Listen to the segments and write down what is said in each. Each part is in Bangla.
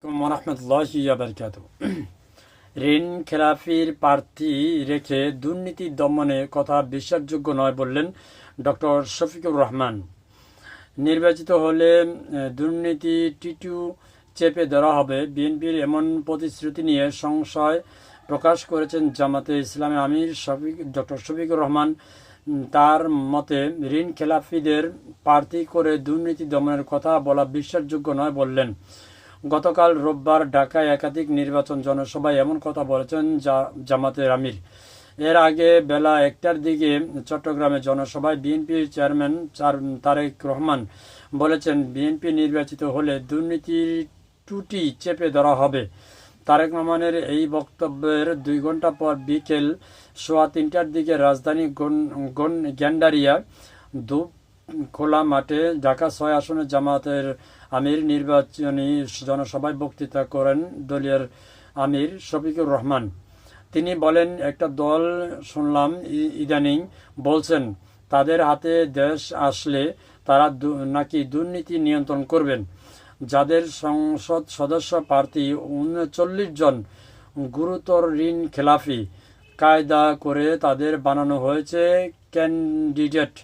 ওয়া বারাকাতুহু। ঋণ খেলাপির প্রার্থী রেখে দুর্নীতি দমনে কথা বিশ্বাসযোগ্য নয় বললেন ডক্টর শফিকুর রহমান। নির্বাচিত হলে দুর্নীতি টিটু চেপে ধরা হবে, বিএনপির এমন প্রতিশ্রুতি নিয়ে সংশয় প্রকাশ করেছেন জামাতে ইসলামী আমির ডক্টর শফিকুর রহমান। তার মতে ঋণ খেলাপিদের প্রার্থী করে দুর্নীতি দমনের কথা বলা বিশ্বাসযোগ্য নয় বললেন। গতকাল রোববার ঢাকায় একাধিক নির্বাচন জনসভায় এমন কথা বলেছেন জামাতের আমির। এর আগে বেলা 1টার দিকে চট্টগ্রামে জনসভায় বিএনপির চেয়ারম্যান তারেক রহমান বলেছেন, বিএনপি নির্বাচিত হলে দুর্নীতির টুটি চেপে ধরা হবে। তারেক রহমানের এই বক্তব্যের 2 ঘন্টা পর বিকেল 3:15টার দিকে রাজধানী গ্যান্ডারিয়া খোলা মাঠে ঢাকা 6 আসনের জামাতের আমির নির্বাচনী জনসভায় বক্তৃতা করেন দলীয় আমির শফিকুর রহমান। তিনি বলেন, একটা দল শুনলাম ইদানিং বলছেন তাদের হাতে দেশ আসলে তারা নাকি দুর্নীতি নিয়ন্ত্রণ করবেন। যাদের সংসদ সদস্য প্রার্থী 39 জন গুরুতর ঋণ খেলাফি কায়দা করে তাদের বানানো হয়েছে ক্যান্ডিডেট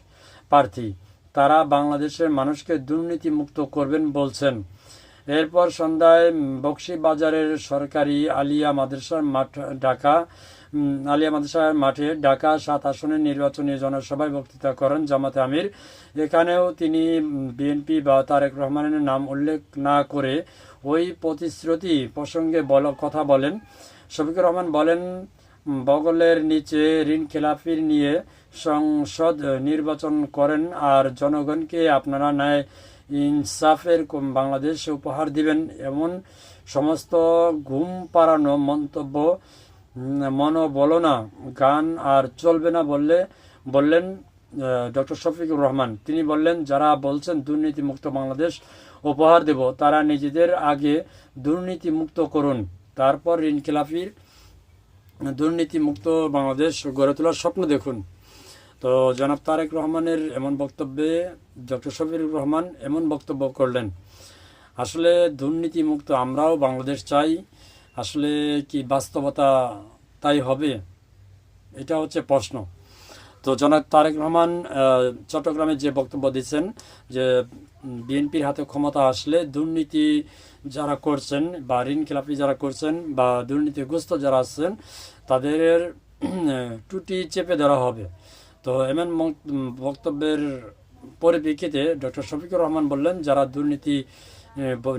প্রার্থী। তারা বাংলাদেশের মানুষকে দুর্নীতি মুক্ত করবেন বলছেন। এরপর সন্ধ্যায় বকশীবাজারের সরকারি আলিয়া মাদ্রাসার মাঠে ঢাকা 7 আসনের নির্বাচনী জনসভায় বক্তৃতা করেন জামাতে আমির। এখানেও তিনি বিএনপি বা তারেক রহমানের নাম উল্লেখ না করে ওই প্রতিশ্রুতি প্রসঙ্গে কথা বলেন। শফিকুর রহমান বলেন, বগলের নিচে ঋণ খেলাপির নিয়ে সংসদ নির্বাচন করেন আর জনগণকে আপনারা ন্যায় ইনসাফের বাংলাদেশ উপহার দিবেন, এমন সমস্ত ঘুম পাড়ানো মন্তব্য মনোবলনা গান আর চলবে না বললেন ডক্টর শফিকুর রহমান। তিনি বললেন, যারা বলছেন দুর্নীতি মুক্ত বাংলাদেশ উপহার দেব, তারা নিজেদের আগে দুর্নীতি মুক্ত করুন, তারপর ঋণ খেলাপির দুর্নীতি মুক্ত বাংলাদেশ গড়ে তোলার স্বপ্ন দেখুন। তো জনাব তারেক রহমানের এমন বক্তব্যে ডক্টর শফিকুর রহমান এমন বক্তব্য করলেন। আসলে দুর্নীতি মুক্ত আমরাও বাংলাদেশ চাই, আসলে কি বাস্তবতা তাই হবে? এটা হচ্ছে প্রশ্ন। তো জনাব তারেক রহমান চট্টগ্রামে যে বক্তব্য দিচ্ছেন যে বিএনপির হাতে ক্ষমতা আসলে দুর্নীতি যারা করছেন বা ঋণ খেলাপি যারা করছেন বা দুর্নীতিগ্রস্ত যারা আছেন তাদের টুটি চেপে ধরা হবে। তো এমন বক্তব্যের পরিপ্রেক্ষিতে ডক্টর শফিকুর রহমান বললেন, যারা দুর্নীতি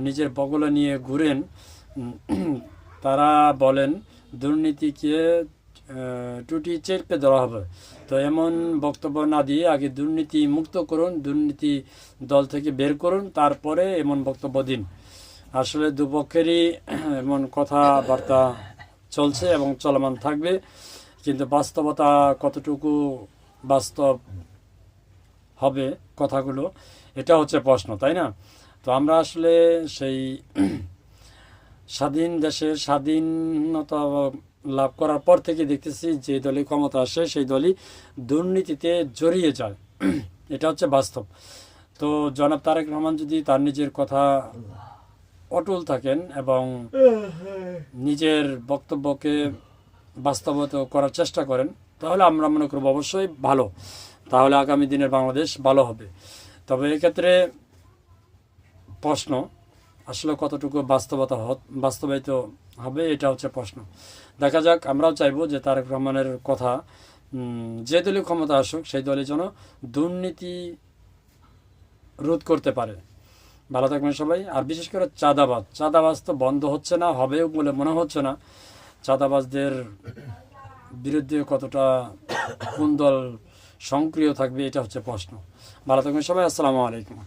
নিজের বগলে নিয়ে ঘুরেন তারা বলেন দুর্নীতিকে টুটি চেপে ধরা হবে। তো এমন বক্তব্য না দিয়ে আগে দুর্নীতি মুক্ত করুন, দুর্নীতি দল থেকে বের করুন, তারপরে এমন বক্তব্য দিন। আসলে দুপক্ষেরই এমন কথাবার্তা চলছে এবং চলমান থাকবে, কিন্তু বাস্তবতা কতটুকু বাস্তব হবে কথাগুলো, এটা হচ্ছে প্রশ্ন, তাই না? তো আমরা আসলে সেই স্বাধীন দেশে স্বাধীনতা লাভ করার পর থেকে দেখতেছি যে দলই ক্ষমতা আসে সেই দলই দুর্নীতিতে জড়িয়ে যায়, এটা হচ্ছে বাস্তব। তো জনাব তারেক রহমান যদি তার নিজের কথা অটল থাকেন এবং নিজের বক্তব্যকে বাস্তবায়িত করার চেষ্টা করেন, তাহলে আমরা মনে করব অবশ্যই ভালো, তাহলে আগামী দিনের বাংলাদেশ ভালো হবে। তবে এক্ষেত্রে প্রশ্ন আসলে কতটুকু বাস্তবায়িত হবে, এটা হচ্ছে প্রশ্ন। দেখা যাক। আমরাও চাইবো যে তারেক রহমানের কথা যে দলীয় ক্ষমতা আসুক সেই দলের জন্য দুর্নীতি রোধ করতে পারে। ভালো থাকবেন সবাই। আর বিশেষ করে চাঁদাবাজ তো বন্ধ হচ্ছে না, হবেও বলে মনে হচ্ছে না। চাঁদাবাজদের বিরুদ্ধে কতটা কোন দল সক্রিয় থাকবে, এটা হচ্ছে প্রশ্ন। ভালো থাকবেন সবাই। আসসালামু আলাইকুম।